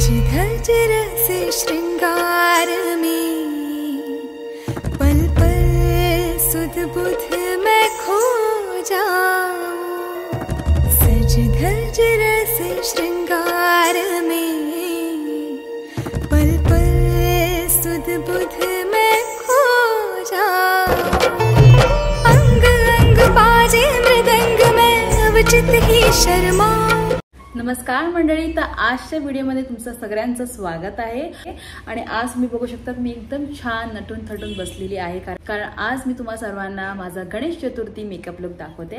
धज रसे श्रृंगार में, पल पल सुध बुध मैं खो जाऊं। सज धज रसे श्रृंगार में, पल पल सुध बुध मैं खो जाऊं। अंग अंग बाजे मृदंग में अवचित ही शर्मा। नमस्कार मंडळी, तर आजच्या व्हिडिओमध्ये तुमचं सगळ्यांचं स्वागत आहे। आणि आज मी बघू शकता मी एकदम छान नटून थटून बसलेली आहे, कारण आज मी तुम्हा सर्वांना माझा गणेश चतुर्थी मेकअप लुक दाखवते।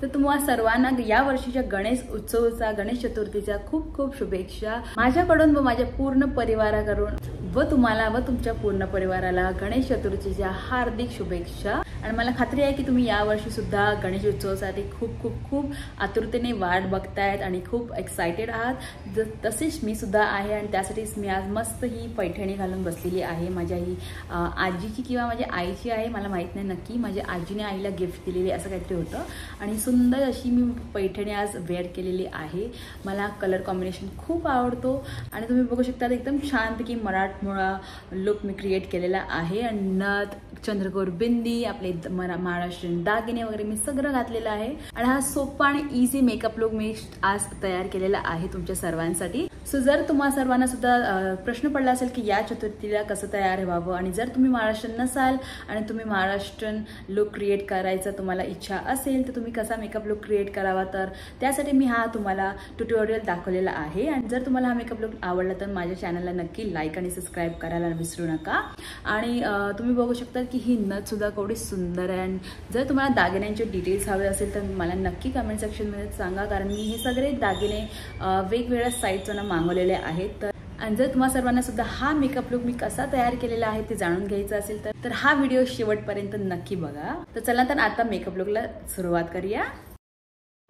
तर तुम्हा सर्वांना या वर्षीच्या गणेश उत्सवाचा, गणेश चतुर्थीच्या खूप खूप शुभेच्छा माझ्याकडून व माझ्या पूर्ण परिवाराकडून, व तुम्हाला व तुमच्या पूर्ण परिवाराला गणेश चतुर्थीच्या हार्दिक शुभेच्छा। आणि मला खात्री आहे की तुम्ही या वर्षी सुद्धा गणेश उत्सवासाठी खूप खूप खूप आतुरतेने वाट बघतायत आणि खूप एक्साइटेड आहात। तसेच मी सुद्धा आहे आणि त्यासाठीच मी आज मस्त ही पैठणी घालून बसलेली आहे। माझ्या ही आजीची किंवा माझ्या आईची आहे, मला माहित नाही नक्की। माझ्या आजीने आईला गिफ्ट दिलेली असं काहीतरी होतं आणि सुंदर अशी मी पैठणी आज वेअर केलेली आहे। मला कलर कॉम्बिनेशन खूप आवडतो आणि तुम्ही बघू शकता एकदम छानपैकी मराठमोळा लुक मी क्रिएट केलेला आहे। आणि नथ, चंद्रकोर बिंदी, आपले महाराष्ट्रीयन दागिने वगैरे मी सगळं घातलेलं आहे। आणि हा सोपा आणि इझी मेकअप लुक मी आज तयार केलेला आहे तुमच्या सर्वांसाठी। सो जर तुम्हा सर्वांना सुद्धा प्रश्न पडला असेल की या चतुर्थीला कसं तयार व्हावं, आणि जर तुम्ही महाराष्ट्रीयन नसाल आणि तुम्ही महाराष्ट्रीयन लुक क्रिएट करायचं तुम्हाला इच्छा असेल तर तुम्ही कसा मेकअप लुक क्रिएट करावा, तर त्यासाठी मी हा तुम्हाला ट्युटोरियल दाखवलेला आहे। आणि जर तुम्हाला हा मेकअप लुक आवडला तर माझ्या चॅनलला नक्की लाईक आणि सबस्क्राईब करायला विसरू नका। आणि तुम्ही बघू शकता की ही नथ सुद्धा केवढी सुंदर आहे। आणि जर तुम्हाला दागिन्यांचे डिटेल्स हवे असेल तर मला नक्की कमेंट सेक्शनमध्ये सांगा, कारण मी हे सगळे दागिने वेगवेगळ्या साईटवरून मागवलेले आहेत। तर आणि जर तुम्हा सर्वांना सुद्धा हा मेकअप लुक मी कसा तयार केलेला आहे ते जाणून घ्यायचं असेल तर हा व्हिडिओ शेवटपर्यंत नक्की बघा। तर चला तर आता मेकअप लुकला सुरुवात करूया।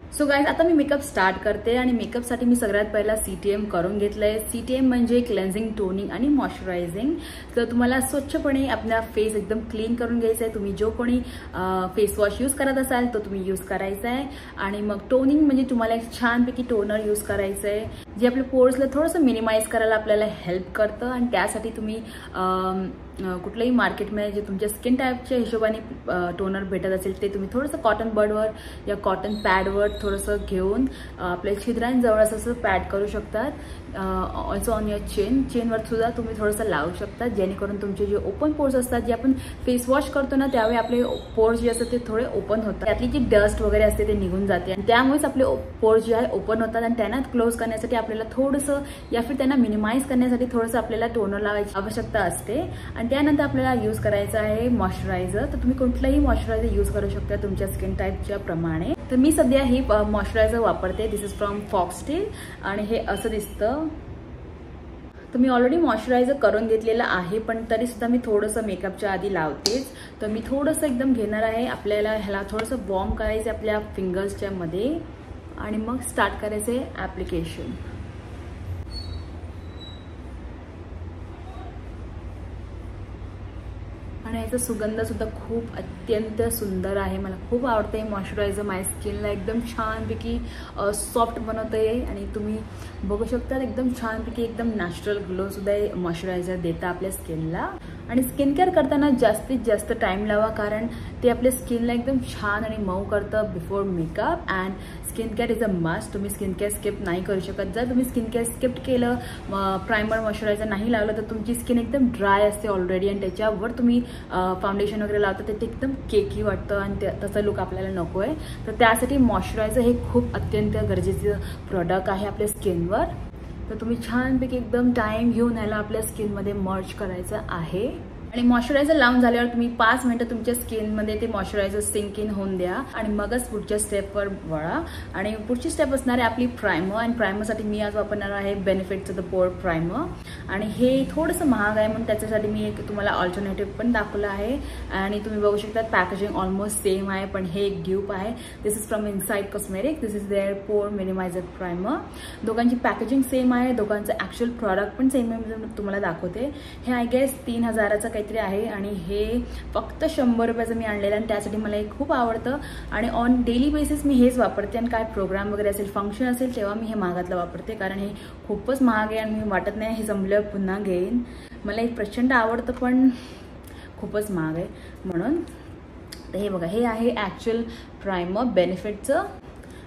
सो गाइज, आता मी मेकअप स्टार्ट करते। आणि मेकअपसाठी मी सगळ्यात पहिला CTM करून घेतलंय। CTM म्हणजे क्लेन्झिंग, टोनिंग आणि मॉइश्चरायझिंग। तर तुम्हाला स्वच्छपणे आपला फेस एकदम क्लीन करून घ्यायचा आहे। तुम्ही जो कोणी फेस वॉश यूज करत असाल तो तुम्ही यूज करायचा आहे। आणि मग टोनिंग म्हणजे तुम्हाला एक छानपैकी टोनर यूज करायचं आहे, जे आपल्या पोर्सला थोडंसं मिनिमाइज करायला आपल्याला हेल्प करतं। आणि त्यासाठी तुम्ही कुठल्याही मार्केटमध्ये जे तुमच्या स्किन टाईपच्या हिशोबाने टोनर भेटत असेल ते तुम्ही थोडंसं कॉटन बडवर या कॉटन पॅडवर थोडंसं घेऊन आपल्या छिद्रांजवळ असं पॅड करू शकतात। ऑल्सो ऑन युअर चेनवर सुद्धा तुम्ही थोडंसं लावू शकता, जेणेकरून तुमचे जे ओपन पोर्स असतात, जे आपण फेस वॉश करतो ना त्यावेळी आपले पोर्स जे असतात ते थोडे ओपन होतात, त्यातली जी डस्ट वगैरे असते ते निघून जाते आणि त्यामुळेच आपले पोर्स जे आहे ओपन होतात। आणि त्यांना क्लोज करण्यासाठी आपल्याला थोडंसं या फिर त्यांना मिनिमाइज करण्यासाठी थोडंसं आपल्याला टोनर लावायची आवश्यकता असते। आणि त्यानंतर आपल्याला यूज करायचं आहे मॉइश्चरायझर। तर तुम्ही कुठलंही मॉइश्चरायझर यूज करू शकता तुमच्या स्किन टाईपच्या प्रमाणे। तर मी सध्या ही मॉइश्चरायझर वापरते, दिस इज फ्रॉम फॉक्सटेल आणि हे असं दिसतं। तर मी ऑलरेडी मॉइश्चरायझर करून घेतलेलं आहे, पण तरी सुद्धा मी थोडंसं मेकअपच्या आधी लावतेच। तर मी थोडंसं एकदम घेणार आहे, आपल्याला ह्याला थोडंसं वॉर्म करायचं आपल्या फिंगर्सच्या मध्ये आणि मग स्टार्ट करायचं आहे ॲप्लिकेशन। आणि याचा सुगंध सुद्धा खूप अत्यंत सुंदर आहे, मला खूप आवडते। मॉइश्चरायझर माझ्या स्किनला एकदम छानपैकी सॉफ्ट बनवते आणि तुम्ही बघू शकता एकदम छानपैकी एकदम नॅचरल ग्लो सुद्धा मॉइश्चरायझर देतं आपल्या स्किनला। आणि स्किन केअर करताना जास्तीत जास्त टाइम लावा, कारण ते आपल्या स्किनला एकदम छान आणि मऊ करतं before makeup. And skin care is a must, तुम्ही स्किन केअर स्किप नाही करू शकत। जर तुम्ही स्किन केअर स्किप केलं, प्रायमर मॉइश्चरायझर नाही लावलं तर तुमची स्किन एकदम ड्राय असते ऑलरेडी आणि त्याच्यावर तुम्ही फाउंडेशन वगैरे लावता ते एकदम केकी वाटतं आणि तसा लुक आपल्याला नको आहे। तर त्यासाठी मॉइश्चरायझर हे खूप अत्यंत गरजेचं प्रोडक्ट आहे आपल्या स्किनवर। तर तुम्ही छानपैकी एकदम टाइम घेऊन याला आपल्या स्किनमध्ये मर्ज करायचं आहे। आणि मॉइश्चरायझर लावून झाल्यावर तुम्ही 5 मिनिटं तुमच्या स्किनमध्ये ते मॉइश्चरायझर सिंक इन होऊन द्या आणि मगच पुढच्या स्टेपवर वळा। आणि पुढची स्टेप असणार आहे आपली प्रायमर। आणि प्रायमरसाठी मी आज वापरणार आहे बेनिफिट्स ऑफ द पोर प्रायमर। आणि हे थोडंसं महाग आहे म्हणून त्याच्यासाठी मी एक तुम्हाला ऑल्टरनेटिव्ह पण दाखवलं आहे. आणि तुम्ही बघू शकता पॅकेजिंग ऑलमोस्ट सेम आहे, पण हे एक ड्यूप आहे. This is from inside cosmetic. This is their pore minimiser primer. दोघांची पॅकेजिंग सेम आहे, दोघांचं ॲक्च्युअल प्रॉडक्ट पण सेम आहे. मी तुम्हाला दाखवते. हे आय गेस 3000चं काहीतरी आहे आणि हे फक्त 100 रुपयाचं मी आणलेलं आणि त्यासाठी मला हे खूप आवडतं. आणि ऑन डेली बेसिस मी हेच वापरते आणि काय प्रोग्राम वगैरे असेल, फंक्शन असेल तेव्हा मी हे महागातलं वापरते, कारण हे खूपच महाग आहे आणि मी वाटत नाही हे जमलं पुन्हा घेईन. मला हे प्रचंड आवडतं पण खूपच महाग आहे म्हणून. तर हे बघा, हे आहे ॲक्च्युअल प्रायमर बेनिफिटचं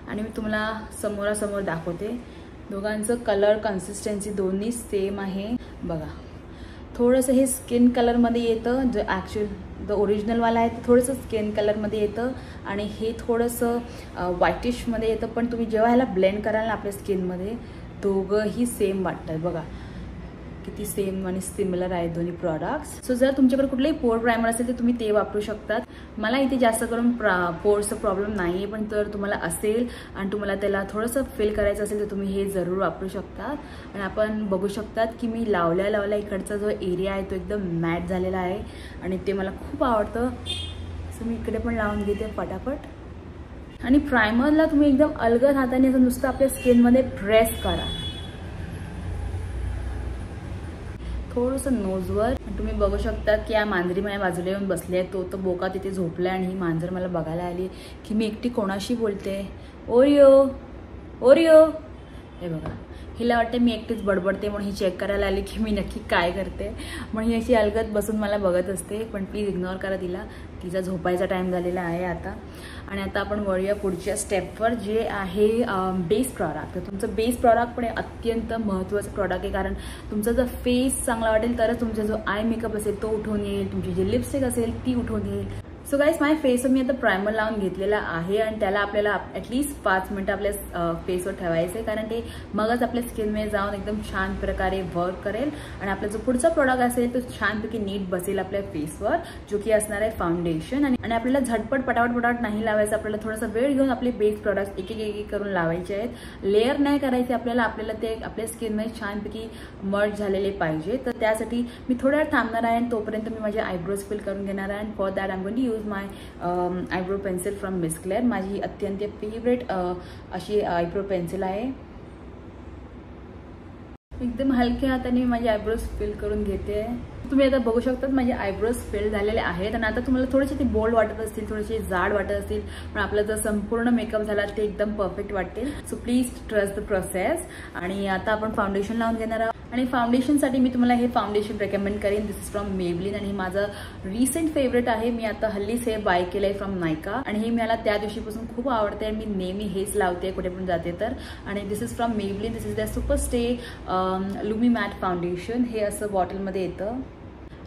आणि मी तुम्हाला समोरासमोर दाखवते. दोघांचं कलर कन्सिस्टन्सी दोन्ही सेम आहे. बघा, थोडंसं हे स्किन कलरमध्ये येतं, जो ॲक्च्युअल ओरिजिनलवाला आहे ते थोडंसं स्किन कलरमध्ये येतं आणि हे थोडंसं व्हाईटिशमध्ये येतं. पण तुम्ही जेव्हा ह्याला ब्लेंड कराल ना आपल्या स्किनमध्ये, दोघंही सेम वाटतात. बघा किती सेम आणि सिमिलर आहेत दोन्ही प्रॉडक्ट्स. सो जर तुमच्याकडे कुठलंही पोर प्रायमर असेल तर तुम्ही ते वापरू शकतात. मला इथे जास्त करून पोर्सचा प्रॉब्लेम नाही आहे, पण जर तुम्हाला असेल आणि तुम्हाला त्याला थोडंसं फिल करायचं असेल तर तुम्ही हे जरूर वापरू शकतात. आणि आपण बघू शकतात की मी लावल्या इकडचा जो एरिया आहे तो एकदम मॅट झालेला आहे आणि ते मला खूप आवडतं. सो मी इकडे पण लावून घेते फटाफट. आणि प्रायमरला तुम्ही एकदम अलगद हाताने असं नुसतं आपल्या स्किनमध्ये प्रेस करा, थोडंसं नोजवर. तुम्ही बघू शकता की या मांजरी माझ्या बाजूला येऊन बसली आहे. तो बोका तिथे झोपला आणि ही मांजर मला बघायला आली की मी एकटी कोणाशी बोलते. Oreo Oreo. हे बघा, हिला वाटते मी एकटीच बडबडते म्हणून ही चेक करायला आली की मी नक्की काय करते. म्हणून ही अशी अलगद बसून मला बघत असते, पण प्लीज इग्नोर करा तिला. तिचा झोपायचा टाईम झालेला आहे आता. आणि आता आपण वळूया पुढच्या स्टेपवर, जे आहे बेस प्रॉडक्ट. तर तुमचं बेस प्रॉडक्ट पण अत्यंत महत्त्वाचं प्रॉडक्ट आहे, कारण तुमचा जर फेस चांगला वाटेल तरच तुमचा जो आय मेकअप असेल तो उठून येईल, तुमची जी लिपस्टिक असेल ती उठून येईल. सो गाईस, माझ्या फेसवर मी आता प्रायमर लावून घेतलेला आहे आणि त्याला आपल्याला ॲटलीस्ट 5 मिनिटं आपल्या फेसवर ठेवायचं आहे, कारण ते मगच आपल्या स्किनमध्ये जाऊन एकदम छान प्रकारे वर्क करेल आणि आपला जो पुढचा प्रॉडक्ट असेल तो छानपैकी नीट बसेल आपल्या फेसवर, जो की असणार आहे फाउंडेशन. आणि आपल्याला झटपट पटापट नाही लावायचं. आपल्याला थोडासा वेळ घेऊन आपले बेस प्रॉडक्ट एक एक करून लावायचे आहेत. लेअर नाही करायचे आपल्याला ते आपल्या स्किनमध्ये छानपैकी मर्ज झालेले पाहिजे. तर त्यासाठी मी थोडा वेळ थांबणार आहे आणि तोपर्यंत मी माझे आयब्रोज फिल करून घेणार आहे. For that I am going to use my eyebrow pencil from Miss Claire. माझी अत्यंत फेवरेट अशी आयब्रो पेन्सिल आहे. एकदम हलक्या हाताने मी माझे आयब्रोज फिल करून घेते. तुम्ही आता बघू शकता माझे आयब्रोज फिल झालेले आहेत आणि आता तुम्हाला थोडेसे ते बोल्ड वाटत असतील, थोडेसे जाड वाटत असतील, पण आपला जर संपूर्ण मेकअप झाला ते एकदम परफेक्ट वाटेल. So please trust the process. आणि आता आपण फाउंडेशन लावून घेणार आहोत. आणि फाउंडेशनसाठी मी तुम्हाला हे फाउंडेशन रेकमेंड करेन. दिस इज फ्रॉम मेबलिन आणि हे माझं रिसेंट फेवरेट आहे. मी आता हल्लीच हे बाय केलं आहे फ्रॉम नायका आणि हे मला त्या दिवशीपासून खूप आवडते. मी नेहमी हेच लावते कुठे पण जाते तर. आणि this is from Maybelline. This is the super stay lumi matte foundation. हे असं बॉटलमध्ये येतं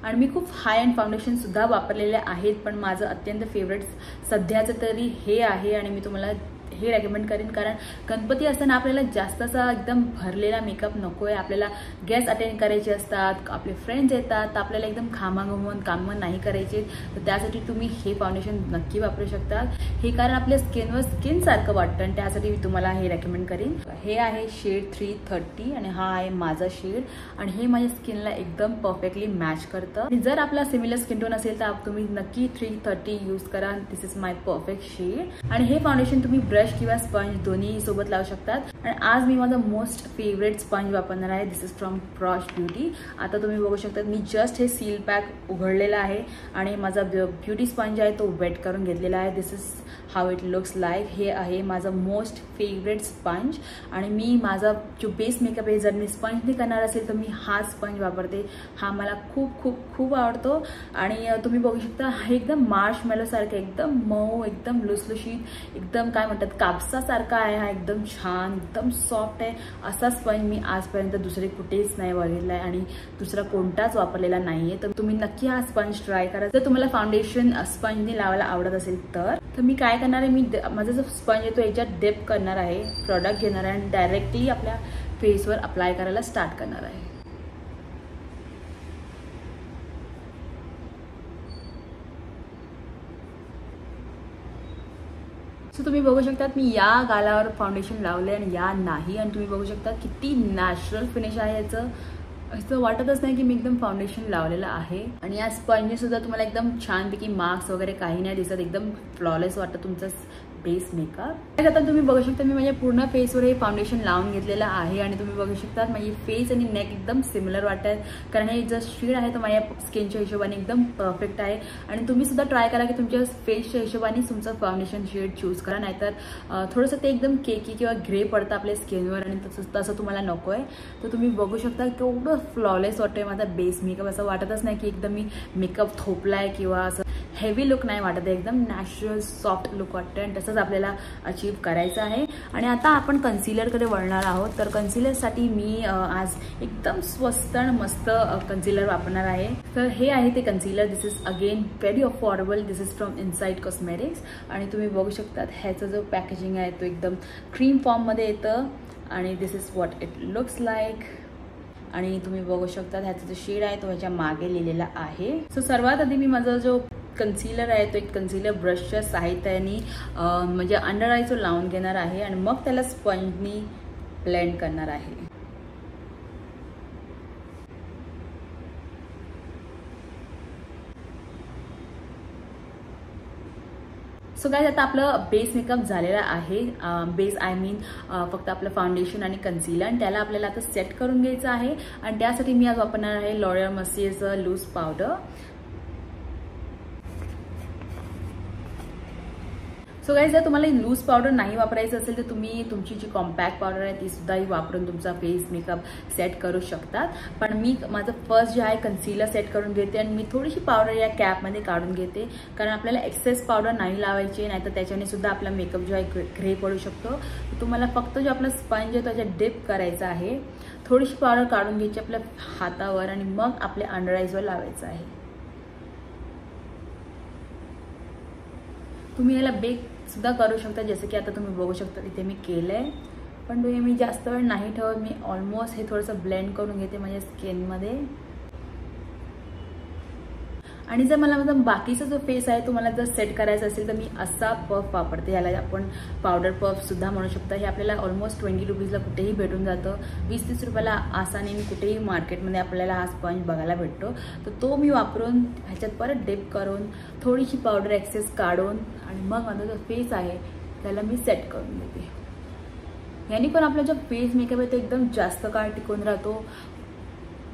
आणि मी खूप हाय एंड फाउंडेशन सुद्धा वापरलेले आहेत, पण माझं अत्यंत फेवरेट सध्याचं तरी हे आहे आणि मी तुम्हाला हे रेकमेंड करेन. कारण गणपती असताना आपल्याला जास्त असा एकदम भरलेला मेकअप नको आहे. आपल्याला गेस्ट अटेंड करायचे असतात, आपले फ्रेंड्स येतात, तर आपल्याला एकदम घामाघूमून कामं नाही करायचे. तर त्यासाठी तुम्ही हे फाउंडेशन नक्की वापरू शकतात. हे कारण आपल्या स्किनवर स्किनसारखं वाटतं आणि त्यासाठी मी तुम्हाला हे रेकमेंड करीन. हे आहे शेड 330 आणि हा आहे माझा शेड आणि हे माझ्या स्किनला एकदम परफेक्टली मॅच करतं. आणि जर आपला सिमिलर स्किन टोन असेल तर तुम्ही नक्की 330 यूज करा. दिस इज माय परफेक्ट शेड. आणि हे फाउंडेशन तुम्ही ब्रश किंवा स्पंज दोन्ही सोबत लावू शकतात. आणि आज मी माझा मोस्ट फेवरेट स्पंज वापरणार आहे. This is from quash beauty. आता तुम्ही बघू शकता मी जस्ट हे सील पॅक उघडलेला आहे आणि माझा ब्युटी स्पंज आहे तो वेट करून घेतलेला आहे. This is how it looks like. हे आहे माझं मोस्ट फेवरेट स्पंज आणि मी माझा जो बेस मेकअप आहे जर मी स्पंजने करणार असेल तर मी हा स्पंज वापरते. हा मला खूप खूप खूप आवडतो. आणि तुम्ही बघू शकता हे एकदम मार्शमेलोसारखं एकदम मऊ, एकदम लुसलुशीत, एकदम काय म्हणतात कापसासारखा आहे. हा एकदम छान, एकदम सॉफ्ट आहे. असा स्पंज मी आजपर्यंत दुसरे कुठेच नाही बघितला आहे आणि दुसरा कोणताच वापरलेला नाहीये. तर तुम्ही नक्की हा स्पंज ट्राय करा जर तुम्हाला फाउंडेशन स्पंजने लावायला आवडत असेल तर. मी काय करणार आहे, मी माझा जो स्पंज आहे तो याच्यात डिप करणार आहे, प्रोडक्ट घेणार आहे आणि डायरेक्टली आपल्या फेसवर अप्लाय करायला स्टार्ट करणार आहे. सो तुम्ही बघू शकता मी या गालावर फाउंडेशन लावले आणि या नाही. आणि तुम्ही बघू शकता किती नॅचरल फिनिश आहे याचं. असं वाटतच नाही की मी एकदम फाउंडेशन लावलेलं आहे. आणि या स्पंजने सुद्धा तुम्हाला एकदम छानपैकी मार्क्स वगैरे काही नाही दिसत, एकदम फ्लॉलेस वाटतं तुमचं बेस मेकअप. आता तुम्ही बघू शकता मी माझ्या पूर्ण फेसवर हे फाउंडेशन लावून घेतलेलं आहे आणि तुम्ही बघू शकता माझी फेस आणि नेक एकदम सिमिलर वाटत आहेत, कारण हे जर शेड आहे तर माझ्या स्किनच्या हिशोबाने एकदम परफेक्ट आहे. आणि तुम्ही सुद्धा ट्राय करा की तुमच्या फेसच्या हिशोबाने तुमचं फाउंडेशन शेड चूज करा, नाहीतर थोडंसं ते एकदम केकी किंवा ग्रे पडतं आपल्या स्किनवर आणि तसं तुम्हाला नको आहे. तर तुम्ही बघू शकता केवढं फ्लॉलेस वाटतंय माझा बेस मेकअप. असं वाटतच नाही की एकदम मी मेकअप थोपलाय किंवा असं हेवी लुक नाही वाटत, एकदम नॅचरल सॉफ्ट लुक वाटतं आणि तसंच आपल्याला अचीव करायचं आहे. आणि आता आपण कन्सिलरकडे वळणार आहोत. तर कन्सिलरसाठी मी आज एकदम स्वस्त आणि मस्त कन्सिलर वापरणार आहे. तर हे आहे ते concealer. This is again very affordable. This is from inside cosmetics. आणि तुम्ही बघू शकता ह्याचं जो पॅकेजिंग आहे तो एकदम क्रीम फॉर्ममध्ये येतं आणि this is what it looks like. आणि तुम्ही बघू शकता ह्याचा जो शेड आहे तो ह्याच्या मागे लिहिलेला आहे. सो सर्वात आधी मी माझा जो कन्सिलर आहे तो एक कन्सिलर ब्रशच्या साहाय्याने म्हणजे अंडर आयचं लावून घेणार आहे आणि मग त्याला स्पंजनी ब्लेंड करणार आहे. सो गाइस आता आपलं बेस मेकअप झालेला आहे. बेस आय मीन फक्त आपलं फाउंडेशन आणि कन्सिलर, आणि त्याला आपल्याला आता सेट करून घ्यायचं आहे. आणि त्यासाठी मी आज वापरणार आहे लॉरियल मर्सियरचं लूज पावडर. सो गाइस जर तुम्हाला लूज पावडर नाही वापरायचं असेल तर तुम्ही तुमची जी कॉम्पॅक्ट पावडर आहे ती सुद्धा वापरून तुमचा फेस मेकअप सेट करू शकतात. पण मी माझं फर्स्ट जे आहे कन्सिलर सेट करून घेते आणि मी थोडीशी पावडर या कॅपमध्ये काढून घेते, कारण आपल्याला एक्सेस पावडर नाही लावायची, नाहीतर त्याच्याने सुद्धा आपला मेकअप जो आहे ग्रे पडू शकतो. तुम्हाला फक्त जो आपला स्पंज आहे त्याच्यात डिप करायचा आहे. थोडीशी पावडर काढून घ्यायची आपल्या हातावर आणि मग आपल्या अंडर आईजवर लावायचं आहे. तुम्ही याला बेक सुद्धा करू शकता, जसं की आता तुम्ही बघू शकता इथे मी केलंय. पण मी जास्त वेळ नाही ठेवत. मी ऑलमोस्ट हे थोडंसं ब्लेंड करून घेते माझ्या स्किनमध्ये. आणि जर मला माझा बाकीचा जो फेस आहे तो मला जर सेट करायचा असेल तर मी असा पफ वापरते. याला आपण पावडर पफ सुद्धा म्हणू शकता. हे आपल्याला ऑलमोस्ट 20 रुपीजला कुठेही भेटून जातं. 20-30 रुपयाला आसानीने कुठेही मार्केटमध्ये आपल्याला हा स्पंज बघायला भेटतो. तर तो मी वापरून ह्याच्यात परत डिप करून थोडीशी पावडर एक्सेस काढून आणि मग माझा जो फेस आहे त्याला मी सेट करून देते. याने पण आपला जो फेस मेकअप आहे तो एकदम जास्त काळ टिकून राहतो.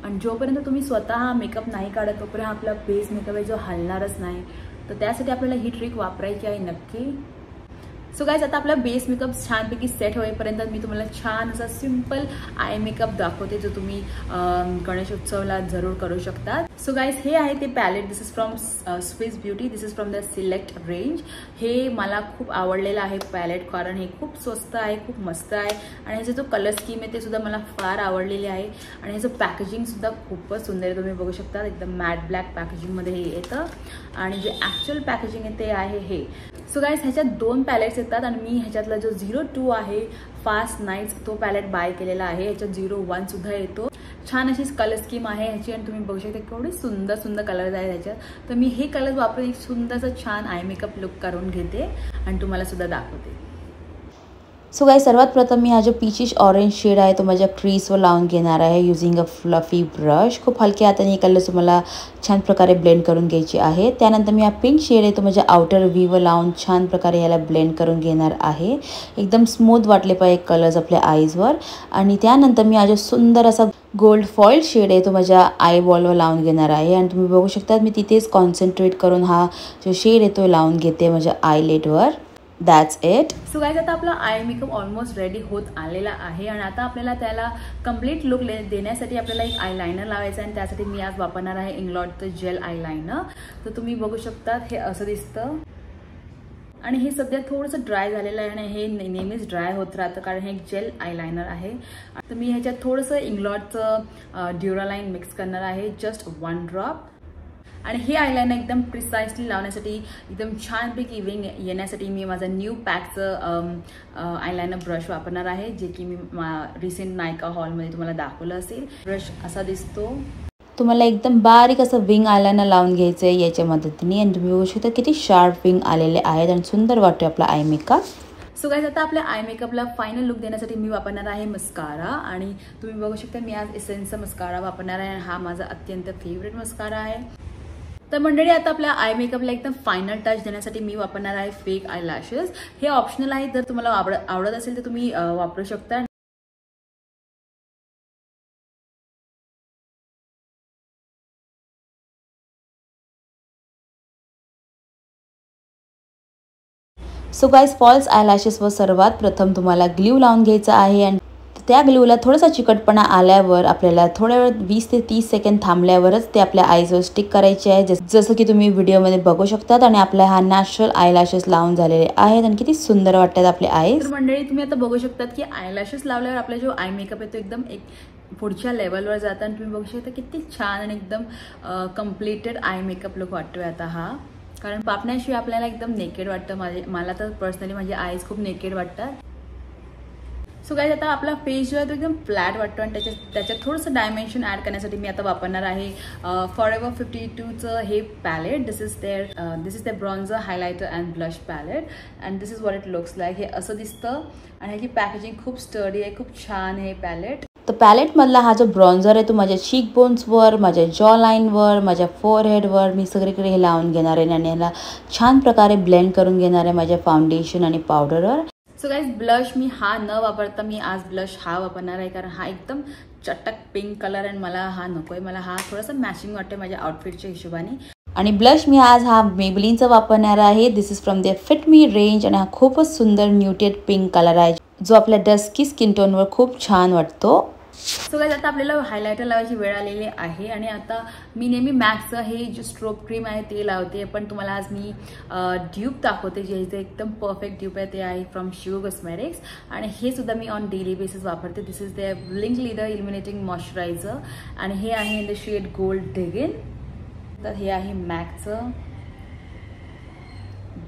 आणि जोपर्यंत तुम्ही स्वतः हा मेकअप नाही काढत तोपर्यंत आपला बेस मेकअप आहे जो हलणारच नाही. तर त्यासाठी आपल्याला ही ट्रिक वापरायची आहे नक्की. सो गाइस आता आपला बेस मेकअप छानपैकी सेट होईपर्यंत मी तुम्हाला छान असा सिंपल आय मेकअप दाखवते जो तुम्ही गणेशोत्सवला जरूर करू शकता. सो गाइस हे आहे ते palette. This is from Swiss Beauty. This is from the select range. हे मला खूप आवडलेलं आहे पॅलेट, कारण हे खूप स्वस्त आहे, खूप मस्त आहे. आणि ह्याचा जो कलर स्कीम आहे ते सुद्धा मला फार आवडलेले आहे. आणि ह्याचं पॅकेजिंग सुद्धा खूपच सुंदर आहे. तुम्ही बघू शकता एकदम मॅट ब्लॅक पॅकेजिंगमध्ये हे येतं. आणि जे ॲक्च्युअल पॅकेजिंग आहे ते आहे हे. सो गाइस ह्याच्यात 2 पॅलेट्स येतात आणि मी ह्याच्यातला जो 02 आहे फास्ट नाईट्स तो पॅलेट बाय केलेला आहे. ह्याच्यात 01 सुद्धा येतो. छान अशी कलर स्कीम आहे ह्याची आणि तुम्ही बघू शकता केवढे सुंदर सुंदर कलर्स आहेत ह्याच्यात. तर मी हे कलर वापरून एक सुंदरसं छान आय मेकअप लुक करून घेते आणि तुम्हाला सुद्धा दाखवते. सो गाइस सर्वात प्रथम मी हा जो पीचिश ऑरेंज शेड आहे तो माझ्या क्रीजवर लावून घेणार आहे युझिंग अ फ्लफी ब्रश. खूप हलक्या हाताने हे कलर तुम्हाला छान प्रकारे ब्लेंड करून घ्यायचे आहे. त्यानंतर मी हा पिंक शेड आहे तो माझ्या आउटर व्हीवर लावून छान प्रकारे याला ब्लेंड करून घेणार आहे. एकदम स्मूथ वाटले पाहिजे कलर्स आपल्या आईजवर. आणि त्यानंतर मी हा जो सुंदर असा गोल्ड फॉईल शेड आहे तो माझ्या आय बॉलवर लावून घेणार आहे. आणि तुम्ही बघू शकता मी तिथेच कॉन्सन्ट्रेट करून हा जो शेड आहे तो लावून घेते माझ्या आयलेटवर. That's it. सो गाइस आता आपला आय मेकअप ऑलमोस्ट रेडी होत आलेला आहे आणि आता आपल्याला त्याला कम्प्लीट लुक देण्यासाठी आपल्याला एक आयलायनर लावायचं आहे. आणि त्यासाठी मी आज वापरणार आहे इंग्लॉटचं जेल आयलायनर. तर तुम्ही बघू शकता हे असं दिसतं. आणि हे सध्या थोडंसं ड्राय झालेलं आहे आणि हे नेहमीच ड्राय होत राहतं कारण हे एक जेल आयलायनर आहे. तर मी ह्याच्यात थोडंसं इंग्लॉटचं ड्युरालाइन मिक्स करणार आहे, जस्ट 1 ड्रॉप. आणि हे आयलायनर एकदम प्रिसाइसली लावण्यासाठी एकदम छानपैकी विंग येण्यासाठी मी माझा न्यू पॅकचं आयलायनर ब्रश वापरणार आहे, जे की मी रिसेंट नायका हॉलमध्ये तुम्हाला दाखवलं असेल. ब्रश असा दिसतो. तुम्हाला एकदम बारीक असं विंग आयलायनर लावून घ्यायचं आहे याच्या मदतीने. आणि तुम्ही बघू शकता किती शार्प विंग आलेले आहेत आणि सुंदर वाटतो आपला आय मेकअप. सो गाइस आता आपल्या आय मेकअपला फायनल लुक देण्यासाठी मी वापरणार आहे मस्कारा आणि तुम्ही बघू शकता मी आज एसेन्सचा मस्कारा वापरणार आहे. हा माझा अत्यंत फेवरेट मस्कारा आहे. तर मंडळी आता आपल्या आय मेकअपला एकदम फायनल टच देण्यासाठी मी वापरणार आहे फेक आय लॅशेस. हे ऑप्शनल आहे, जर तुम्हाला आवडत असेल तर तुम्ही वापरू शकता. सो गाइस फॉल्स आयलॅशेसवर सर्वात प्रथम तुम्हाला ग्लू लावून घ्यायचा आहे आणि त्या ग्लूला थोडासा चिकटपणा आल्यावर आपल्याला थोड्या वेळ 20 ते 30 सेकंद थांबल्यावरच ते आपल्या आईजवर स्टिक करायचे आहे, जसं की तुम्ही व्हिडिओमध्ये बघू शकतात. आणि आपल्या हा नॅचरल आयलॅशेस लावून झालेले आहेत आणि किती सुंदर वाटतात आपले आईज. तर मंडळी तुम्ही आता बघू शकतात की आयलॅशेस लावल्यावर आपला जो आय मेकअप आहे तो एकदम एक पुढच्या लेवलवर जातात आणि तुम्ही बघू शकता किती छान आणि एकदम कम्प्लिटेड आय मेकअप लुक वाटतोय आता हा. कारण पापण्याशिवाय आपल्याला एकदम नेकेड वाटतं. मला तर पर्सनली माझे आईज खूप नेकेड वाटतात. सो गाइस आता आपला फेस जो आहे तो एकदम फ्लॅट वाटतो आणि त्याच्यात थोडंसं डायमेन्शन ॲड करण्यासाठी मी आता वापरणार आहे फॉरएव्हर 52चं हे palette. This is the bronzer highlighter and blush palette and this is what it looks like. हे असं दिसतं आणि ह्याची पॅकेजिंग खूप स्टडी आहे, खूप छान आहे पॅलेट. तर पॅलेटमधला हा जो ब्रॉन्झर आहे तो माझ्या चीक बोन्सवर, माझ्या जॉ लाईनवर, माझ्या फोरहेडवर मी सगळीकडे हे लावून घेणार आहे आणि ह्याला छान प्रकारे ब्लेंड करून घेणार आहे माझ्या फाउंडेशन आणि पावडरवर. सो गाइस ब्लश मी हा न वापरता मी आज ब्लश हा वापरणार आहे कारण हा एकदम चटक पिंक कलर आणि मला हा नकोय. मला हा थोडासा मॅचिंग वाटतोय माझ्या आउटफिटच्या हिशोबाने. आणि ब्लश मी आज हा मेबलिनचा वापरणार आहे. This is from the fit me range आणि हा खूपच सुंदर न्यूटेड पिंक कलर आहे जो आपल्या डस्की स्किन टोनवर खूप छान वाटतो. सो गाइस आता आपल्याला हायलायटर लावायची वेळ आलेली आहे आणि आता मी नेहमी मॅक्सचं हे जो स्ट्रोब क्रीम आहे ते लावते, पण तुम्हाला आज मी ड्यूप दाखवते जे एकदम परफेक्ट ड्यूप आहे. ते आहे फ्रॉम शिव कॉस्मेटिक्स आणि हे सुद्धा मी ऑन डेली बेसिस वापरते. This is the blink leader illuminating moisturiser आणि हे आहे in the shade gold digging. तर हे आहे मॅक्सचं.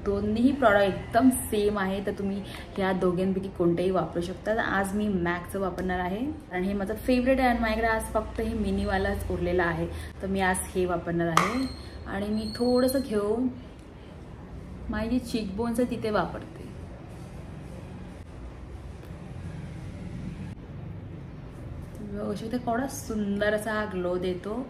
दोन्ही प्रॉडक्ट एकदम सेम आहे, तर तुम्ही ह्या दोघांपैकी कोणतेही वापरू शकता. आज मी मॅक्सचं वापरणार आहे आणि हे माझं फेवरेट आहे आणि माझ्याकडे आज फक्त हे मिनीवालाच उरलेलं आहे, तर मी आज हे वापरणार आहे. आणि मी थोडंसं घेऊन माझी चीक बोन्स आहे तिथे वापरते. बघू शकता केवढा सुंदर असा हा ग्लो देतो.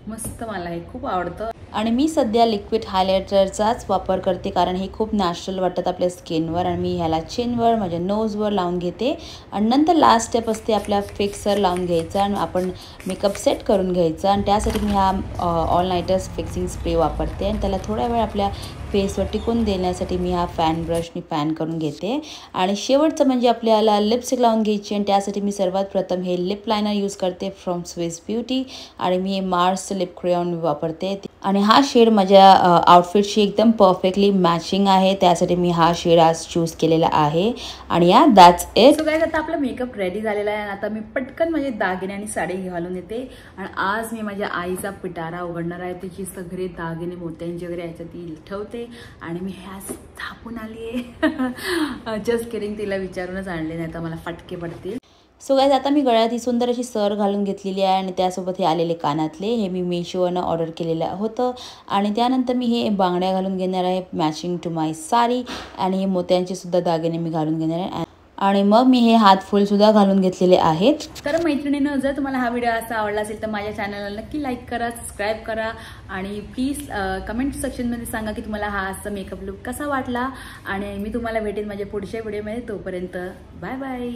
मस्त, मला हे खूप आवडतं. आणि मी सध्या लिक्विड हायलायटरचाच वापर करते कारण हे खूप नॅचरल वाटतात आपल्या स्किनवर. आणि मी ह्याला चिनवर, माझ्या नोजवर लावून घेते आणि नंतर लास्ट स्टेप असते आपल्या फिक्सर लावून घ्यायचा आणि आपण मेकअप सेट करून घ्यायचा. आणि त्यासाठी मी हा ऑल नाईटर्स फिक्सिंग स्प्रे वापरते आणि त्याला थोड्या वेळ आपल्या फेसवर टिकून देण्यासाठी मी हा फॅन ब्रशनी फॅन करून घेते. आणि शेवटचं म्हणजे आपल्याला लिपस्टिक लावून घ्यायची आणि त्यासाठी मी सर्वात प्रथम हे लिप लायनर यूज करते फ्रॉम स्विस ब्युटी आणि मी हे मार्सचं लिप क्रेयॉन वापरते आणि हा शेड माझ्या आउटफिटशी एकदम परफेक्टली मॅचिंग आहे, त्यासाठी मी हा शेड आज चूज केलेला आहे. आणि या दॅट्स इट. सो गाइस आता आपला मेकअप रेडी झालेला आहे आणि आता मी पटकन माझे दागिने आणि साडी घालून येते आणि आज मी माझ्या आईचा पिटारा उघडणार आहे. तिची सगळे दागिने मोत्यांचे वगैरे याच्यात ती ठेवते आणि मी ह्या थापून आली आहे. जस्ट किडिंग, तिला विचारूनच आणले, नाही तर मला फटके पडतील. सो गाइस आता मी गळ्यात ही सुंदर अशी सर घालून घेतलेली आहे आणि त्यासोबत हे आलेले कानातले हे मी मीशोवरनं ऑर्डर केलेलं होतं. आणि त्यानंतर मी हे बांगड्या घालून घेणार आहे मॅचिंग टू माय साडी आणि हे मोत्यांचे सुद्धा दागिने मी घालून घेणार आहे आणि मग मी हे हात फुलसुद्धा घालून घेतलेले आहेत. तर मैत्रिणींनो, जर तुम्हाला हा व्हिडिओ असा आवडला असेल तर माझ्या चॅनलला नक्की लाईक करा, सबस्क्राईब करा आणि प्लीज कमेंट सेक्शनमध्ये सांगा की तुम्हाला हा असा मेकअप लुक कसा वाटला. आणि मी तुम्हाला भेटेन माझ्या पुढच्या व्हिडिओमध्ये. तोपर्यंत बाय बाय.